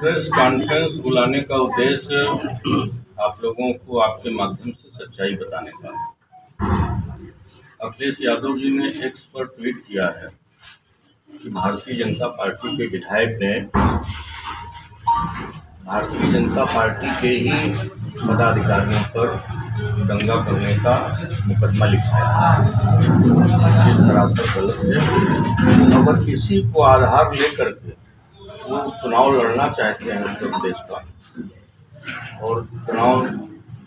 Press conference बुलाने का उद्देश्य आप लोगों को आपके माध्यम से सच्चाई बताने का। अखिलेश यादव जी ने एक्स पर ट्वीट किया है कि भारतीय जनता पार्टी के विधायक ने भारतीय जनता पार्टी के ही पदाधिकारियों पर दंगा करने का मुकदमा लिखा है। ये सरासर गलत है। अगर किसी को आधार लेकर के वो चुनाव लड़ना चाहते हैं उत्तर प्रदेश का और चुनाव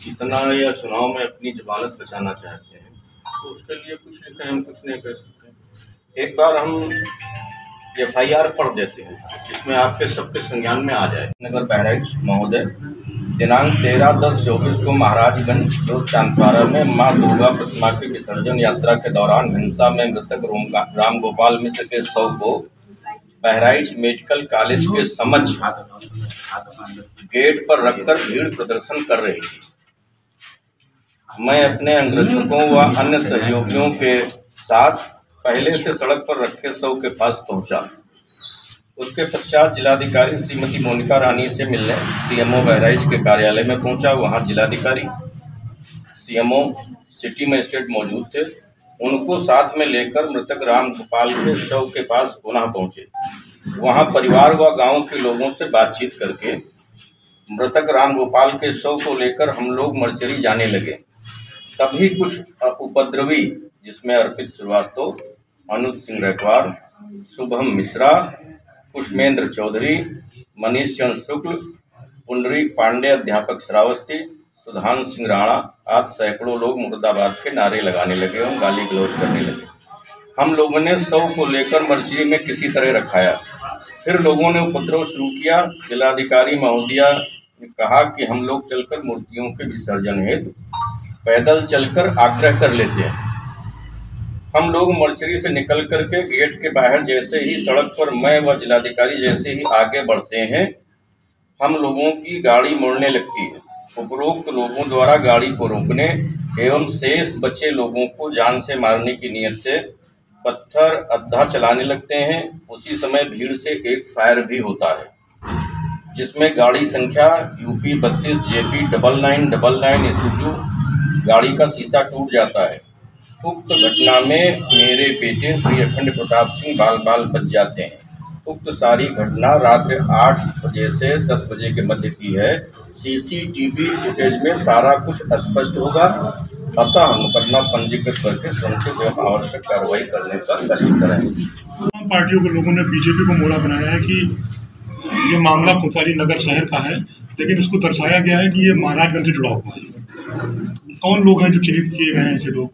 जीतना या चुनाव में अपनी जमानत बचाना चाहते हैं तो उसके लिए कुछ लिखें, हम कुछ नहीं कर सकते। एक बार हम FIR पढ़ देते हैं जिसमें आपके सबके संज्ञान में आ जाए। नगर बहराइच महोदय दिनांक 13/10/24 को महाराजगंज जोत चांदपारा में मां दुर्गा प्रतिमा की विसर्जन यात्रा के दौरान हिंसा में मृतक राम गोपाल मिश्र के शव को बहराइच मेडिकल कॉलेज के समक्ष गेट पर रखकर भीड़ प्रदर्शन कर रही थी। मैं अपने अंगरक्षकों व अन्य सहयोगियों के साथ पहले से सड़क पर रखे शव के पास पहुंचा। उसके पश्चात जिलाधिकारी श्रीमती मोनिका रानी से मिलने CMO बहराइच के कार्यालय में पहुंचा। वहां जिलाधिकारी CMO सिटी मजिस्ट्रेट मौजूद थे। उनको साथ में लेकर मृतक राम गोपाल के शव के पास पुनः पहुंचे। वहां परिवार व गांव के लोगों से बातचीत करके मृतक राम गोपाल के शव को लेकर हम लोग मर्चरी जाने लगे। तभी कुछ उपद्रवी जिसमें अर्पित श्रीवास्तव, अनुज सिंह रैकवार, शुभम मिश्रा, पुष्पेंद्र चौधरी, मनीष चंद्र शुक्ल, पुंडरीक पांडे, अध्यापक श्रावस्ती, सुधांश सिंह राणा आदि सैकड़ों लोग मुर्दाबाद के नारे लगाने लगे और गाली गलौज करने लगे। हम लोगों ने शव को लेकर मर्चरी में किसी तरह रखाया। फिर लोगों ने उपद्रव शुरू किया। जिलाधिकारी महोदया ने कहा कि हम लोग चलकर मूर्तियों के विसर्जन हेतु पैदल चलकर आग्रह कर लेते हैं। हम लोग मर्चरी से निकल करके गेट के बाहर जैसे ही सड़क पर मैं व जिलाधिकारी जैसे ही आगे बढ़ते हैं हम लोगों की गाड़ी मुड़ने लगती है। उपरोक्त लोगों द्वारा गाड़ी को रोकने एवं शेष बचे लोगों को जान से मारने की नीयत से पत्थर अद्धा चलाने लगते हैं। उसी समय भीड़ से एक फायर भी होता है जिसमें गाड़ी संख्या UP 32 JP 9999 ईसुजू गाड़ी का शीशा टूट जाता है। उक्त घटना में मेरे बेटे श्री अखंड प्रताप सिंह बाल बच जाते हैं। उक्त सारी घटना रात्रि 8 बजे से 10 बजे के मध्य की है। CCTV फुटेज में सारा कुछ स्पष्ट होगा। अतः मुकदमा पंजीकृत करके समुचित एवं आवश्यक कार्रवाई करने का कष्ट करें। पार्टियों के लोगों ने BJP को मोड़ा बनाया है कि ये मामला कोतवाली नगर शहर का है, लेकिन उसको दर्शाया गया है कि ये महाराजगंज से जुड़ा हुआ है। कौन लोग हैं जो चिन्हित किए गए हैं ऐसे लोग?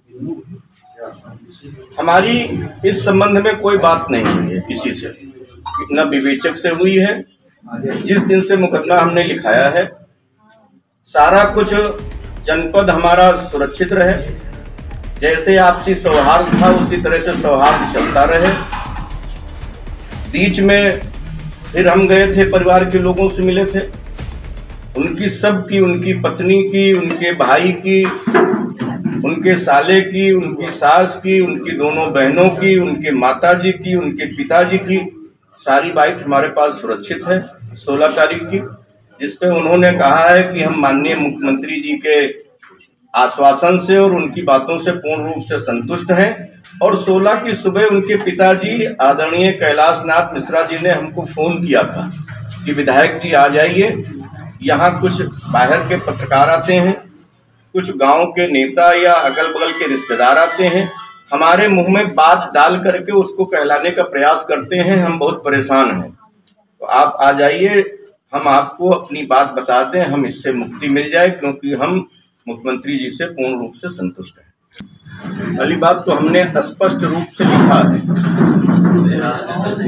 हमारी इस संबंध में कोई बात नहीं हुई है किसी से, इतना विवेचक से हुई है। जिस दिन से मुकदमा हमने लिखाया है सारा कुछ जनपद हमारा सुरक्षित रहे, जैसे आपसी सौहार्द था उसी तरह से सौहार्द चलता रहे। बीच में फिर हम गए थे, परिवार के लोगों से मिले थे, उनकी सबकी, उनकी पत्नी की, उनके भाई की, उनके साले की, उनकी सास की, उनकी दोनों बहनों की, उनके माताजी की, उनके पिताजी की सारी बाइक हमारे पास सुरक्षित है 16 तारीख की, जिसपे उन्होंने कहा है कि हम माननीय मुख्यमंत्री जी के आश्वासन से और उनकी बातों से पूर्ण रूप से संतुष्ट हैं। और 16 की सुबह उनके पिताजी आदरणीय कैलाश नाथ मिश्रा जी ने हमको फ़ोन किया था कि विधायक जी आ जाइए, यहाँ कुछ बाहर के पत्रकार आते हैं, कुछ गांव के नेता या अगल बगल के रिश्तेदार आते हैं, हमारे मुंह में बात डाल करके उसको कहलाने का प्रयास करते हैं, हम बहुत परेशान हैं, तो आप आ जाइए, हम आपको अपनी बात बता दें, हम इससे मुक्ति मिल जाए, क्योंकि हम मुख्यमंत्री जी से पूर्ण रूप से संतुष्ट हैं। पहली बात तो हमने स्पष्ट रूप से लिखा है,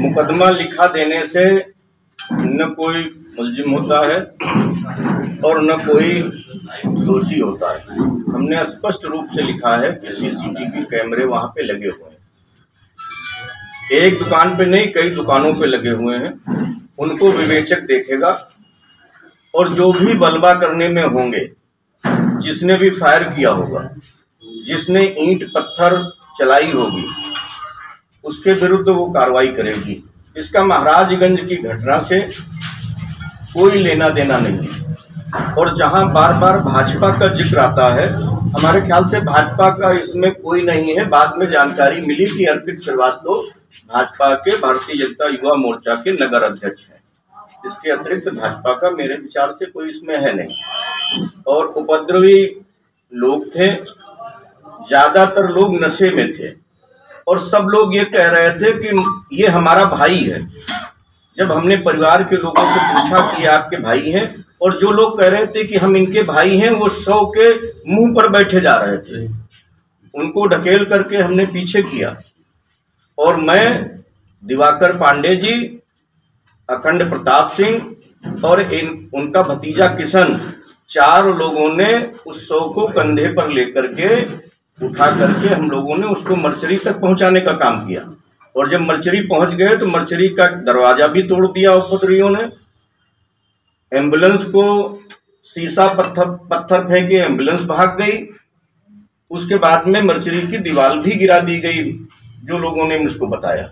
मुकदमा लिखा देने से न कोई मुलजिम होता है और न कोई दोषी होता है। हमने स्पष्ट रूप से लिखा है कि CCTV कैमरे वहां पे लगे हुए हैं, एक दुकान पे नहीं कई दुकानों पे लगे हुए हैं, उनको विवेचक देखेगा और जो भी बलवा करने में होंगे, जिसने भी फायर किया होगा, जिसने ईंट पत्थर चलाई होगी, उसके विरुद्ध वो कार्रवाई करेगी। इसका महाराजगंज की घटना से कोई लेना देना नहीं है। और जहां बार बार भाजपा का जिक्र आता है, हमारे ख्याल से भाजपा का इसमें कोई नहीं है। बाद में जानकारी मिली कि अर्पित श्रीवास्तव भाजपा के भारतीय जनता युवा मोर्चा के नगर अध्यक्ष हैं। इसके अतिरिक्त भाजपा का मेरे विचार से कोई इसमें है नहीं। और उपद्रवी लोग थे, ज्यादातर लोग नशे में थे और सब लोग ये कह रहे थे कि ये हमारा भाई है। जब हमने परिवार के लोगों से पूछा कि आपके भाई हैं, और जो लोग कह रहे थे कि हम इनके भाई हैं, वो 100 के मुंह पर बैठे जा रहे थे। उनको ढकेल करके हमने पीछे किया और मैं, दिवाकर पांडे जी, अखंड प्रताप सिंह और उनका भतीजा किशन, 4 लोगों ने उस 100 को कंधे पर लेकर के उठा करके हम लोगों ने उसको मर्चरी तक पहुंचाने का काम किया। और जब मर्चरी पहुंच गए तो मर्चरी का दरवाजा भी तोड़ दिया उपद्रवियों ने। एम्बुलेंस को शीशा पत्थर फेंके, एम्बुलेंस भाग गई। उसके बाद में मर्चरी की दीवार भी गिरा दी गई, जो लोगों ने मुझको बताया।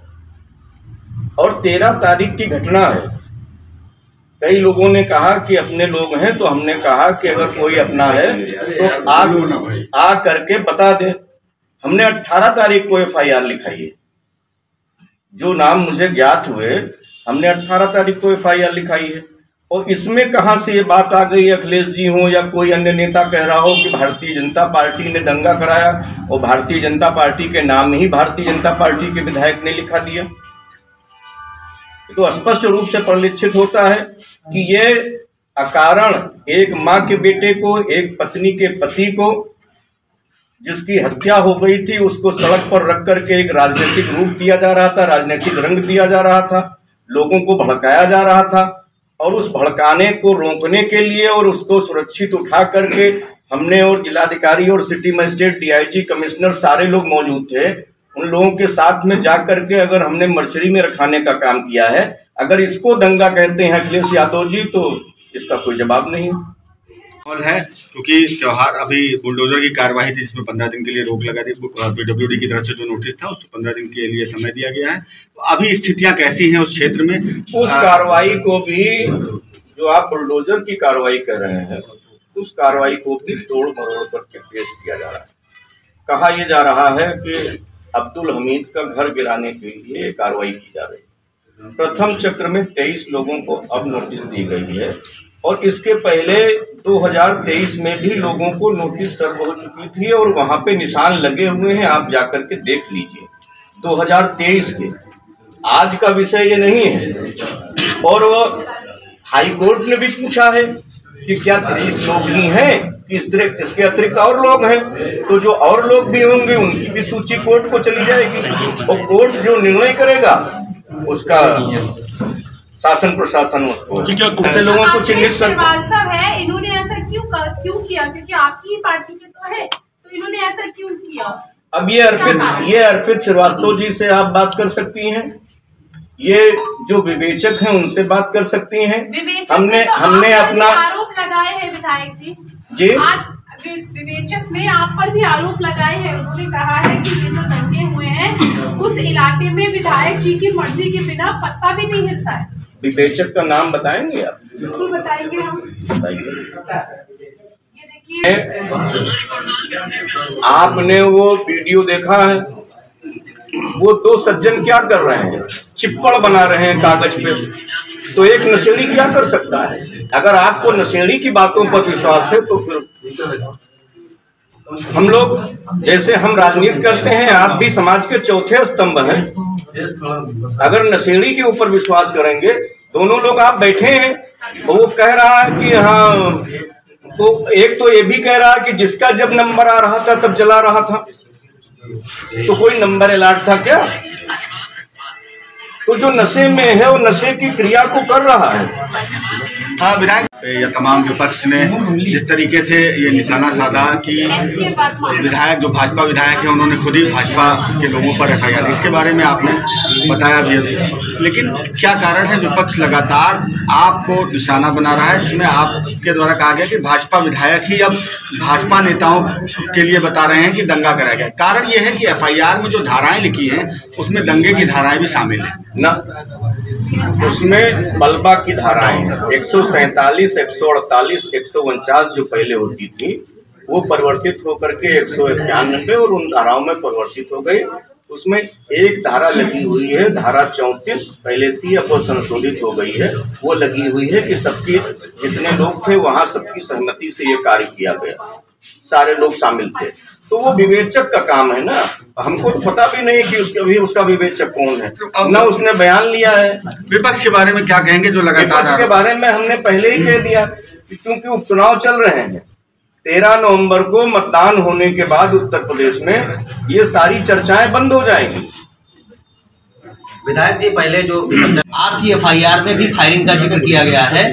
और 13 तारीख की घटना है। कई लोगों ने कहा कि अपने लोग हैं, तो हमने कहा कि अगर कोई अपना है तो आ करके बता दे। हमने 18 तारीख को FIR लिखाई है। जो नाम मुझे ज्ञात हुए, हमने 18 तारीख को FIR लिखाई है। और इसमें कहां से ये बात आ गई, अखिलेश जी हो या कोई अन्य नेता कह रहा हो कि भारतीय जनता पार्टी ने दंगा कराया, और भारतीय जनता पार्टी के नाम ही भारतीय जनता पार्टी के विधायक ने लिखा दिया। तो स्पष्ट रूप से परिलक्षित होता है कि ये अकारण एक माँ के बेटे को, एक पत्नी के पति को, जिसकी हत्या हो गई थी, उसको सड़क पर रख करके एक राजनीतिक रूप दिया जा रहा था, राजनीतिक रंग दिया जा रहा था, लोगों को भड़काया जा रहा था। और उस भड़काने को रोकने के लिए और उसको सुरक्षित उठा करके हमने, और जिलाधिकारी और सिटी मजिस्ट्रेट, DIG, कमिश्नर, सारे लोग मौजूद थे। उन लोगों के साथ में जा करके अगर हमने मर्चरी में रखाने का काम किया है, अगर इसको दंगा कहते हैं अखिलेश यादव जी, तो इसका कोई जवाब नहीं है। क्योंकि त्योहार, अभी बुलडोजर की कार्यवाही थी, इसमें 15 दिन के लिए रोक लगा दी। PWD की तरफ से जो नोटिस था उसको 15 दिन के लिए समय दिया गया है। तो अभी स्थितियां कैसी हैं उस क्षेत्र में? उस कार्रवाई को भी, जो आप बुलडोजर की कार्रवाई कर रहे हैं, उस कार्रवाई को भी तोड़ मरोड़ करके पेश किया जा रहा है। कहा यह जा रहा है कि अब्दुल हमीद का घर गिराने के लिए कार्रवाई की जा रही है। प्रथम चक्र में 23 लोगों को अब नोटिस दी गई है, और इसके पहले 2023 में भी लोगों को नोटिस सर्व हो चुकी थी, और वहां पे निशान लगे हुए हैं, आप जाकर के देख लीजिए, 2023 के। आज का विषय ये नहीं है। और वो हाई कोर्ट ने भी पूछा है कि क्या 30 लोग ही हैं, इसके अतिरिक्त और लोग हैं, तो जो और लोग भी होंगे उनकी भी सूची कोर्ट को चली जाएगी, और कोर्ट जो निर्णय करेगा उसका शासन प्रशासन उसको ऐसे लोगों को चिन्हित कर। श्रीवास्तव है, इन्होंने ऐसा क्यों किया? क्योंकि आपकी ही पार्टी के तो है, तो इन्होंने ऐसा क्यों किया? अब ये अर्पित श्रीवास्तव जी से आप बात कर सकती हैं, ये जो विवेचक हैं उनसे बात कर सकती हैं। हमने अपना आरोप लगाए हैं विधायक जी। आज विवेचक ने आप पर भी आरोप लगाए हैं। उन्होंने कहा है कि ये जो दंगे हुए हैं, उस इलाके में विधायक जी की मर्जी के बिना पत्ता भी नहीं हिलता है। विवेचक का नाम बताएंगे आप? बिल्कुल बताएंगे हम। ये देखिए, आपने वो वीडियो देखा है? वो 2 सज्जन क्या कर रहे हैं? चिप्पड़ बना रहे हैं कागज पे। तो एक नशेड़ी क्या कर सकता है? अगर आपको नशेड़ी की बातों पर विश्वास है तो फिर हम लोग, जैसे हम राजनीति करते हैं, आप भी समाज के चौथे स्तंभ हैं। अगर नशेड़ी के ऊपर विश्वास करेंगे, दोनों लोग आप बैठे हैं, तो वो कह रहा है कि हाँ, तो एक तो ये भी कह रहा है कि जिसका जब नंबर आ रहा था तब जला रहा था, तो कोई नंबर अलॉट था क्या? तो जो नशे में है वो नशे की क्रिया को कर रहा है। हाँ, विधायक या तमाम विपक्ष ने जिस तरीके से ये निशाना साधा कि विधायक, जो भाजपा विधायक है, उन्होंने खुद ही भाजपा के लोगों पर FIR, इसके बारे में आपने बताया भी अभी। लेकिन क्या कारण है विपक्ष लगातार आपको निशाना बना रहा है, जिसमें आप के द्वारा कहा गया कि भाजपा विधायक ही अब भाजपा नेताओं के लिए बता रहे हैं कि दंगा कराया गया। कारण ये है कि FIR में जो धाराएं लिखी हैं उसमें दंगे की धाराएं भी शामिल हैं ना, उसमें मलबा की धाराएं हैं। 147, 148, 149 जो पहले होती थी वो परिवर्तित होकर के 191 और उन धाराओं में परिवर्तित हो गई। उसमें एक धारा लगी हुई है, धारा 34 पहले थी, अब वो संशोधित हो गई है। वो लगी हुई है कि सबकी जितने लोग थे वहां सबकी सहमति से ये कार्य किया गया, सारे लोग शामिल थे। तो वो विवेचक का काम है ना, हमको तो पता भी नहीं कि उसका विवेचक कौन है, ना उसने बयान लिया है। विपक्ष के बारे में क्या कहेंगे जो लगातार? विपक्ष के बारे में हमने पहले ही कह दिया कि चूंकि उपचुनाव चल रहे हैं, 13 नवंबर को मतदान होने के बाद उत्तर प्रदेश में ये सारी चर्चाएं बंद हो जाएंगी। विधायक जी, पहले जो आपकी FIR में भी फायरिंग का जिक्र किया गया है,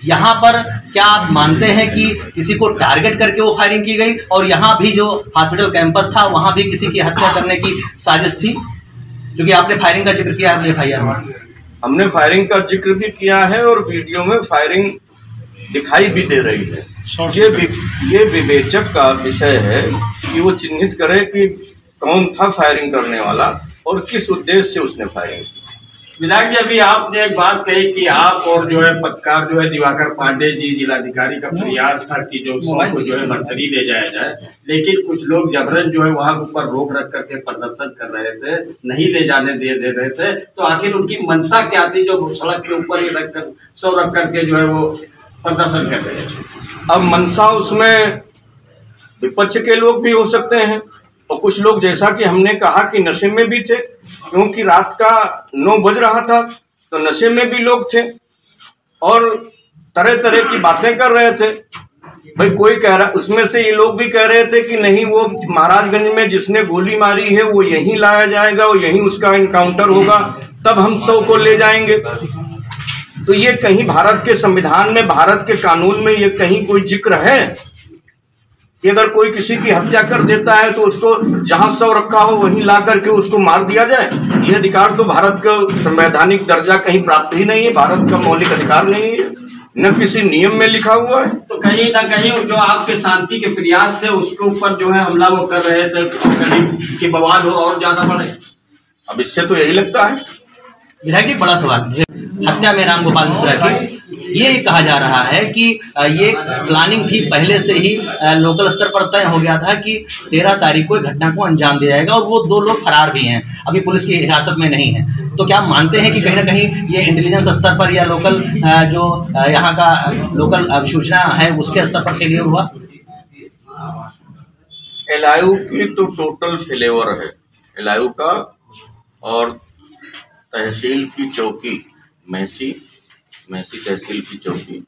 यहाँ पर क्या आप मानते हैं कि किसी को टारगेट करके वो फायरिंग की गई, और यहाँ भी जो हॉस्पिटल कैंपस था वहाँ भी किसी की हत्या करने की साजिश थी? क्योंकि आपने फायरिंग का जिक्र किया है FIR में। हमने फायरिंग का जिक्र भी किया है और वीडियो में फायरिंग दिखाई भी दे रही है। ये विवेचक का विषय है कि वो चिन्हित करे कि कौन था फायरिंग करने वाला और किस उद्देश्य से उसने फायरिंग की। विधायक जी, अभी आपने एक बात कही कि आप और जो है पत्रकार जो है दिवाकर पांडे जी जिलाधिकारी का प्रयास था कि जो शव को जो है नर्सरी ले जाया जाए, लेकिन कुछ लोग जबरन जो है वहां ऊपर रोक रख करके प्रदर्शन कर रहे थे, नहीं ले जाने दे रहे थे। तो आखिर उनकी मंशा क्या थी जो सड़क के ऊपर ही शव रख करके जो है वो प्रदर्शन कर रहे हैं? अब मंशा उसमें विपक्ष के लोग भी हो सकते हैं और कुछ लोग, जैसा कि हमने कहा, कि नशे में भी थे, क्योंकि रात का 9 बज रहा था तो नशे में भी लोग थे और तरह तरह की बातें कर रहे थे। भाई कोई कह रहा, उसमें से ये लोग भी कह रहे थे कि नहीं, वो महाराजगंज में जिसने गोली मारी है वो यहीं लाया जाएगा और यहीं उसका एनकाउंटर होगा, तब हम शव को ले जाएंगे। तो ये कहीं भारत के संविधान में, भारत के कानून में ये कहीं कोई जिक्र है कि अगर कोई किसी की हत्या कर देता है तो उसको जहां शव रखा हो वहीं ला करके उसको मार दिया जाए? ये अधिकार तो भारत का संवैधानिक दर्जा कहीं प्राप्त ही नहीं है, भारत का मौलिक अधिकार नहीं है, न किसी नियम में लिखा हुआ है। तो कहीं ना कहीं जो आपके शांति के प्रयास थे उसके ऊपर जो है हमला वो कर रहे थे कि बवाल हो और ज्यादा बढ़े। अब इससे तो यही लगता है। विधायक जी, बड़ा सवाल, हत्या में रामगोपाल मिश्रा की ये कहा जा रहा है कि ये प्लानिंग थी, पहले से ही लोकल स्तर पर तय हो गया था कि 13 तारीख को घटना को अंजाम दिया जाएगा, और वो 2 लोग फरार भी हैं, अभी पुलिस की हिरासत में नहीं है। तो क्या मानते हैं कि कहीं ना कहीं ये इंटेलिजेंस स्तर पर या लोकल जो यहाँ का लोकल सूचना है उसके स्तर पर फेलियर हुआ? LIU की तो टोटल फेलेवर है, LIU का, और तहसील की चौकी महसी तहसील की चौकी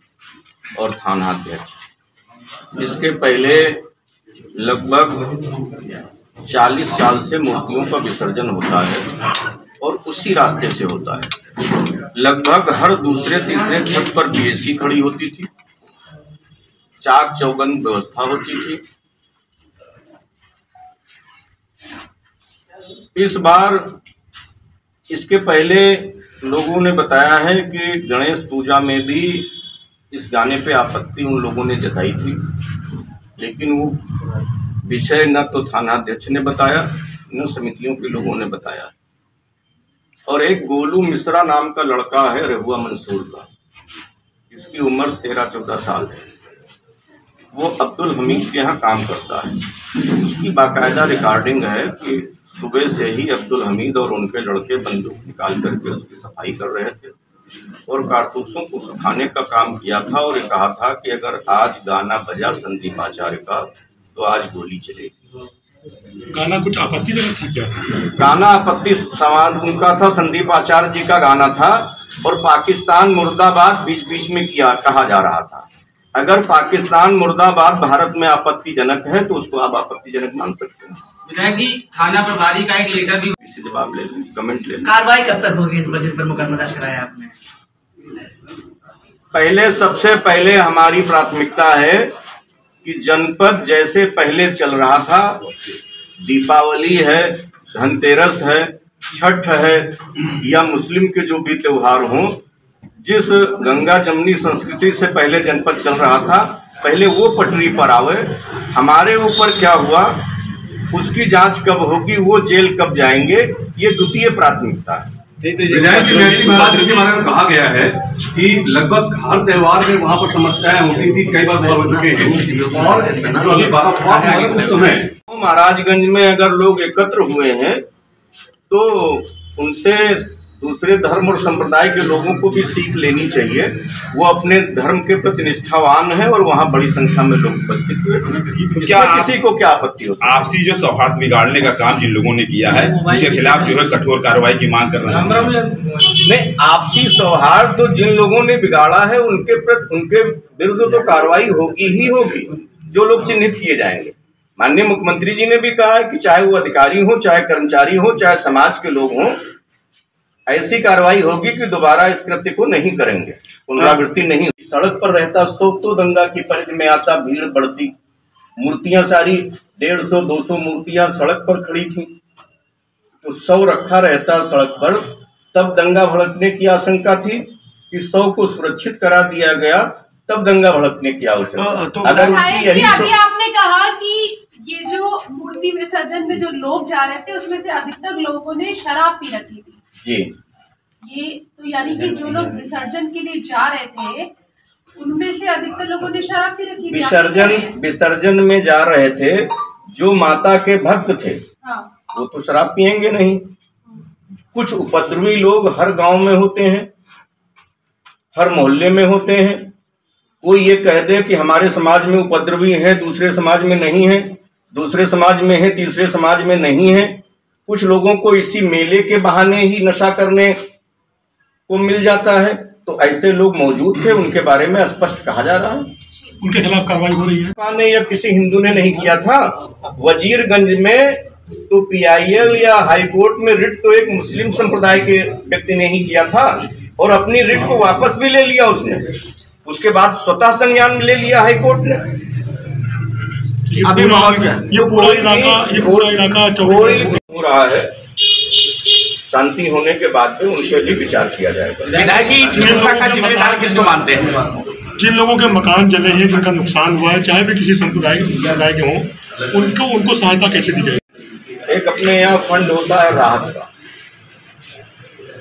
और थानाध्यक्ष, इसके पहले लगभग 40 साल से मूर्तियों का विसर्जन होता है और उसी रास्ते से होता है। लगभग हर दूसरे तीसरे छत पर BSC खड़ी होती थी, चाक चौबंद व्यवस्था होती थी। इस बार, इसके पहले लोगों ने बताया है कि गणेश पूजा में भी इस गाने पे आपत्ति उन लोगों ने जताई थी, लेकिन वो विषय न तो थानाध्यक्ष ने बताया न समितियों के लोगों ने बताया। और एक गोलू मिश्रा नाम का लड़का है रहुआ मंसूर का, इसकी उम्र 13-14 साल है, वो अब्दुल हमीद के यहाँ काम करता है। उसकी बाकायदा रिकॉर्डिंग है कि सुबह से ही अब्दुल हमीद और उनके लड़के बंदूक निकाल करके उसकी सफाई कर रहे थे और कारतूसों को सुखाने का काम किया था, और कहा था कि अगर आज गाना बजा संदीप आचार्य का तो आज गोली चलेगी। गाना कुछ आपत्तिजनक था क्या? गाना आपत्ति सवाल उनका था, संदीप आचार्य जी का गाना था, और पाकिस्तान मुर्दाबाद बीच बीच में कहा जा रहा था। अगर पाकिस्तान मुर्दाबाद भारत में आपत्तिजनक है तो उसको आप आपत्तिजनक मान सकते हैं। विधायक जी, थाना प्रभारी का एक लेटर भी, इसी जवाब ले लें, कमेंट ले लें। कार्रवाई कब तक होगी बजट पर मुकदमा दर्ज कराया आपने? पहले, सबसे पहले हमारी प्राथमिकता है कि जनपद जैसे पहले चल रहा था, दीपावली है, धनतेरस है, छठ है या मुस्लिम के जो भी त्योहार हों, जिस गंगा जमनी संस्कृति से पहले जनपद चल रहा था, पहले वो पटरी पर आवे। हमारे ऊपर क्या हुआ, उसकी जांच कब होगी, वो जेल कब जाएंगे, ये द्वितीय प्राथमिकता है। विधायक जी, वैसी बात के बारे में कहा गया है कि लगभग हर त्योहार में वहाँ पर समस्याएं होती थी, कई बार हो चुके हैं, और जो अभी उस समय महाराजगंज में अगर लोग एकत्र हुए हैं तो उनसे दूसरे धर्म और संप्रदाय के लोगों को भी सीख लेनी चाहिए। वो अपने धर्म के प्रति निष्ठावान है और वहाँ बड़ी संख्या में लोग उपस्थित हुए। तो क्या किसी को क्या आपत्ति होती है? आपसी जो सौहार्द बिगाड़ने का काम जिन लोगों ने किया है उनके खिलाफ जो है कठोर कार्रवाई की मांग कर रहे हैं। नहीं, आपसी सौहार्द तो जिन लोगों ने बिगाड़ा है उनके विरुद्ध तो कार्रवाई होगी ही होगी, जो लोग चिन्हित किए जाएंगे। माननीय मुख्यमंत्री जी ने भी कहा है कि चाहे वो अधिकारी हो, चाहे कर्मचारी हो, चाहे समाज के लोग हों, ऐसी कार्रवाई होगी कि दोबारा इस कृत्य को नहीं करेंगे, पुनरावृत्ति नहीं। सड़क पर रहता शव तो दंगा की परिधि में आता, भीड़ बढ़ती, मूर्तियां सारी 150-200 मूर्तियां सड़क पर खड़ी थी, तो शव रखा रहता सड़क पर, तब दंगा भड़कने की आशंका थी। कि शव को सुरक्षित करा दिया गया, तब दंगा भड़कने की आवश्यकता। अगर अभी आपने कहा कि ये जो मूर्ति विसर्जन में जो लोग जा रहे थे उसमें से अधिकतर लोगों ने शराब पी रखी थी जी, ये तो यानी कि जो लोग विसर्जन के लिए जा रहे थे उनमें से अधिकतर लोगों ने शराब पी रखी थी। विसर्जन में जा रहे थे जो माता के भक्त थे, हाँ। वो तो शराब पियेंगे नहीं। कुछ उपद्रवी लोग हर गांव में होते हैं, हर मोहल्ले में होते हैं। कोई ये कह दे कि हमारे समाज में उपद्रवी है, दूसरे समाज में नहीं है, दूसरे समाज में है, तीसरे समाज में नहीं है। कुछ लोगों को इसी मेले के बहाने ही नशा करने को मिल जाता है, तो ऐसे लोग मौजूद थे, उनके बारे में स्पष्ट कहा जा रहा है। उनके खिलाफ कार्रवाई हो रही है। ने या किसी हिंदू ने नहीं किया था। वजीरगंज में तो PIL या हाईकोर्ट में रिट तो एक मुस्लिम संप्रदाय के व्यक्ति ने ही किया था, और अपनी रिट को वापस भी ले लिया उसने। उसके बाद स्वतः संज्ञान ले लिया हाईकोर्ट ने। अभी माहौल क्या है? ये पूरा इलाका हो रहा है। शांति होने के बाद में उन पर भी विचार किया जाएगा। विधायक जी, हिंसा का जिम्मेदार किसको मानते हैं? जिन लोगों के मकान जले हैं, जिनका नुकसान हुआ है, चाहे भी किसी संप्रदाय के हों, उनको सहायता कैसे दी जाएगी? एक अपने यहाँ फंड होता है राहत का,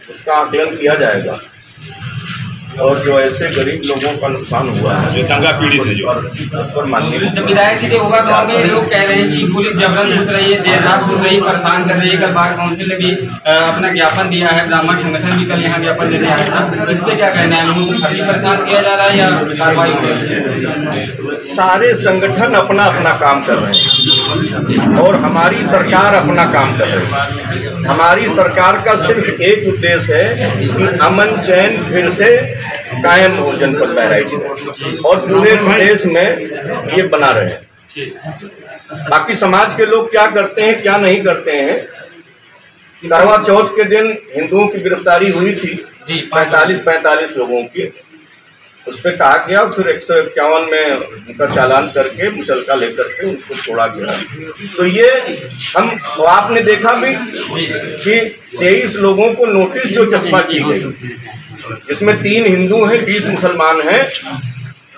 उसका आकलन किया जाएगा, और जो ऐसे गरीब लोगों का नुकसान हुआ है, जो दंगा पीड़ित है, उस पर माननीय विधायक जी, होगा गाँव में लोग कह रहे हैं कि पुलिस जबरन घुस रही है, देर रात घुस रही है, परेशान कर रही है। कल बार काउंसिल ने भी अपना ज्ञापन दिया है, ब्राह्मण संगठन भी कल यहाँ ज्ञापन देने आया था। इस पे क्या कहना है? अभी परेशान किया जा रहा है या कार्रवाई हो रही है? सारे संगठन अपना अपना काम कर रहे हैं और हमारी सरकार अपना काम कर रही है। हमारी सरकार का सिर्फ एक उद्देश्य है कि अमन चैन फिर से कायम हो जनपद बहराइच में, और पूरे प्रदेश में ये बना रहे। बाकी समाज के लोग क्या करते हैं, क्या नहीं करते हैं। करवा चौथ के दिन हिंदुओं की गिरफ्तारी हुई थी 45 लोगों की, उस पर कहा गया, फिर 151 में उनका चालान करके मुचलका लेकर के उनको छोड़ा गया। तो ये हम आपने देखा भी कि 23 लोगों को नोटिस जो चस्पा की गई, इसमें 3 हिंदू हैं, 20 मुसलमान हैं,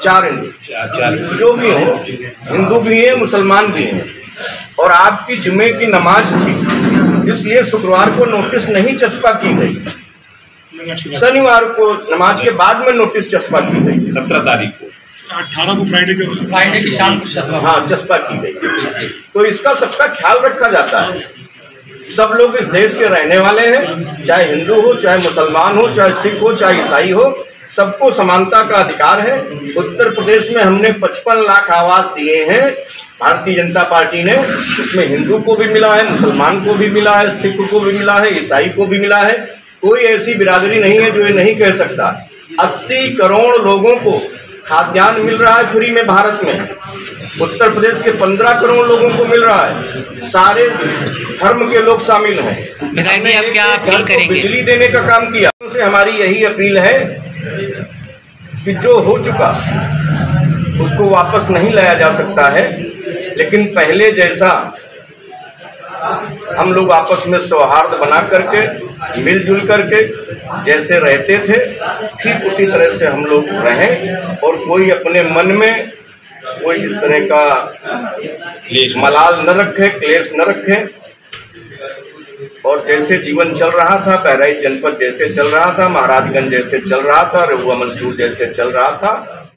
4 हिंदू, जो भी हो, हिंदू भी हैं, मुसलमान भी हैं। और आपकी जुमे की नमाज थी, इसलिए शुक्रवार को नोटिस नहीं चस्पा की गई, शनिवार को नमाज के बाद में नोटिस चस्पा की गई। 17 तारीख को, 18 को फ्राइडे की शाम को हाँ चस्पा की गई। तो इसका सबका ख्याल रखा जाता है। सब लोग इस देश के रहने वाले हैं, चाहे हिंदू हो, चाहे मुसलमान हो, चाहे सिख हो, चाहे ईसाई हो, सबको समानता का अधिकार है। उत्तर प्रदेश में हमने 55 लाख आवास दिए हैं भारतीय जनता पार्टी ने, उसमें हिंदू को भी मिला है, मुसलमान को भी मिला है, सिख को भी मिला है, ईसाई को भी मिला है। कोई ऐसी बिरादरी नहीं है जो ये नहीं कह सकता। 80 करोड़ लोगों को खाद्यान्न मिल रहा है फ्री में भारत में। उत्तर प्रदेश के 15 करोड़ लोगों को मिल रहा है, सारे धर्म के लोग शामिल हैं। विधायक जी, आप क्या अपील करेंगे? बिजली देने का काम किया। उनसे हमारी यही अपील है कि जो हो चुका उसको वापस नहीं लाया जा सकता है, लेकिन पहले जैसा हम लोग आपस में सौहार्द बना करके मिलजुल करके जैसे रहते थे ठीक उसी तरह से हम लोग रहें और कोई अपने मन में कोई इस तरह का मलाल न रखे, क्लेश न रखे। और जैसे जीवन चल रहा था, बहराइच जनपद जैसे चल रहा था, महाराजगंज जैसे चल रहा था, रहुआ मंसूर जैसे चल रहा था,